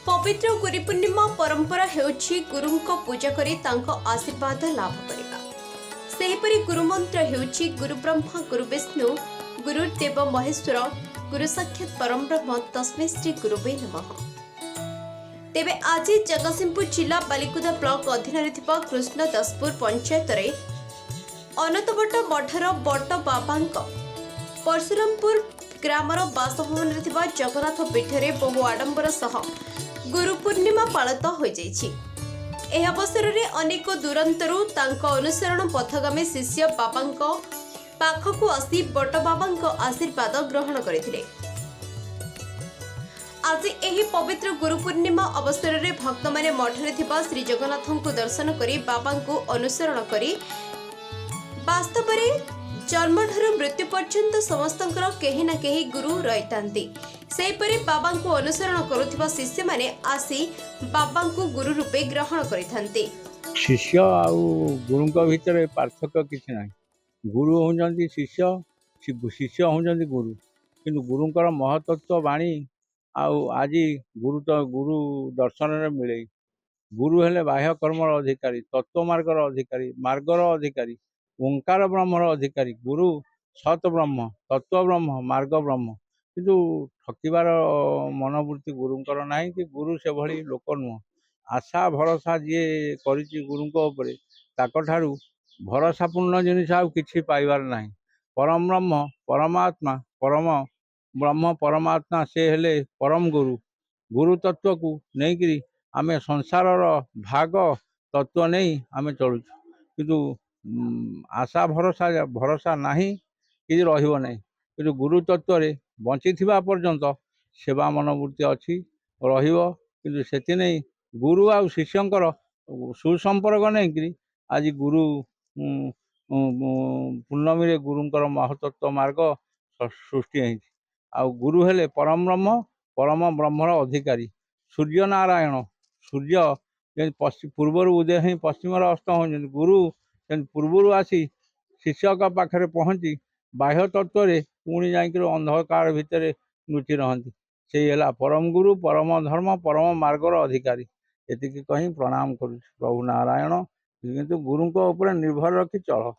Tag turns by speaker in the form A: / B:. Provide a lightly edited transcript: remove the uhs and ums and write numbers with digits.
A: पवित्र गुरु पूर्णिमा परंपरा हेउछि गुरुंको पूजा करी तांको आशीर्वाद लाभ करिबा। सेहिपरि गुरुमंत्र हेउछि गुरु ब्रह्मा गुरु विष्णु गुरुदेव महेश्वर गुरु साक्षात परम ब्रह्म तस्मै श्री गुरुवे नमः। तेबे आज जगतसिंहपुर जिला बालिकुदा ब्लॉक अधीन कृष्णदासपुर पंचायत रे अनंतबट मठर बट बाबांक परशुरामपुर ग्रामर बासभवन जगन्नाथ पीठरे बहु आडंबर सह गुरु पूर्णिमा पालित हो जाइछि। एह अवसर में अनेक दूरांतरु तांको अनुसरण पथगामी शिष्य बाबांक पाखकु आसी बट बाबांक आशीर्वाद ग्रहण करथिले। आज एही पवित्र गुरु पूर्णिमा अवसर में भक्त माने मठरे थिबा श्री जगन्नाथଙ୍କୁ दर्शन करी बाबांको अनुसरण करी वास्तव में जन्मठू मृत्यु पर्यंत समस्तंकर केही ना केही गुरु रहितांती। सेहिपरि बाबांको अनुसरण करुथिबा शिष्य माने आसी बाबांको गुरु रूपे ग्रहण करिथांती।
B: शिष्य आउ गुरुଙ୍କ ଭିତରେ ପାର୍ଥକ୍ୟ କିଛି ନାହିଁ। गुरु होउଛନ୍ତି शिष्य, शिष्य होउଛନ୍ତି गुरु। କିନ୍ତୁ गुरुଙ୍କର महतत्व बाणी आउ आଜି गुरु दर्शन रे मिले। गुरु हेले बाह्य कर्मर अधिकारी, तत्व मार्गर अधिकारी, मार्गर अधिकारी, ओंकार ब्रह्मर अधिकारी। गुरु सत ब्रह्म, तत्व ब्रह्म, मार्ग ब्रह्म। किंतु ठकिबार मनोवृत्ति गुरुंकर नाही कि गुरु से भली लोक नुह। आशा भरोसा जी करिछि गुरुंको उपरे ताकठारु भरोसापूर्ण जिनिस आउ किछि पाइबार नाही। परम ब्रह्म परमात्मा परम ब्रह्म परमात्मा से हेले परम गुरु। गुरु तत्व को नहीं आमे संसारर भाग तत्व नहीं आमे चलुछु। किंतु आशा भरोसा भरोसा नहीं कि रहिबो नहीं। किंतु गुरु तत्व रे बंची थिबा पर्यंत सेवा मनोवृत्ति अच्छी रहिबो। किंतु सेति नहीं गुरु आ शिष्यंकर सुसंपर्क नहीं कि आज गुरु पूर्णमी रे गुरुंकर महतत्व मार्ग सृष्टि है। आ गुरु हेले परम ब्रह्म परम ब्रह्मर अधिकारी। सूर्य नारायण सूर्य पूर्वर उदय ही पश्चिम अस्त हो। गुरु पूर्वर आसी शिष्य पाखे पहुँची बाह्य तत्व रे पुणी जाकर अंधकार भितर लुचि रहती। से है परम गुरु परम धर्म परम मार्गर अधिकारी। एति कहीं प्रणाम करुँ प्रभु नारायण। किंतु गुरु ऊपर निर्भर रखी चल।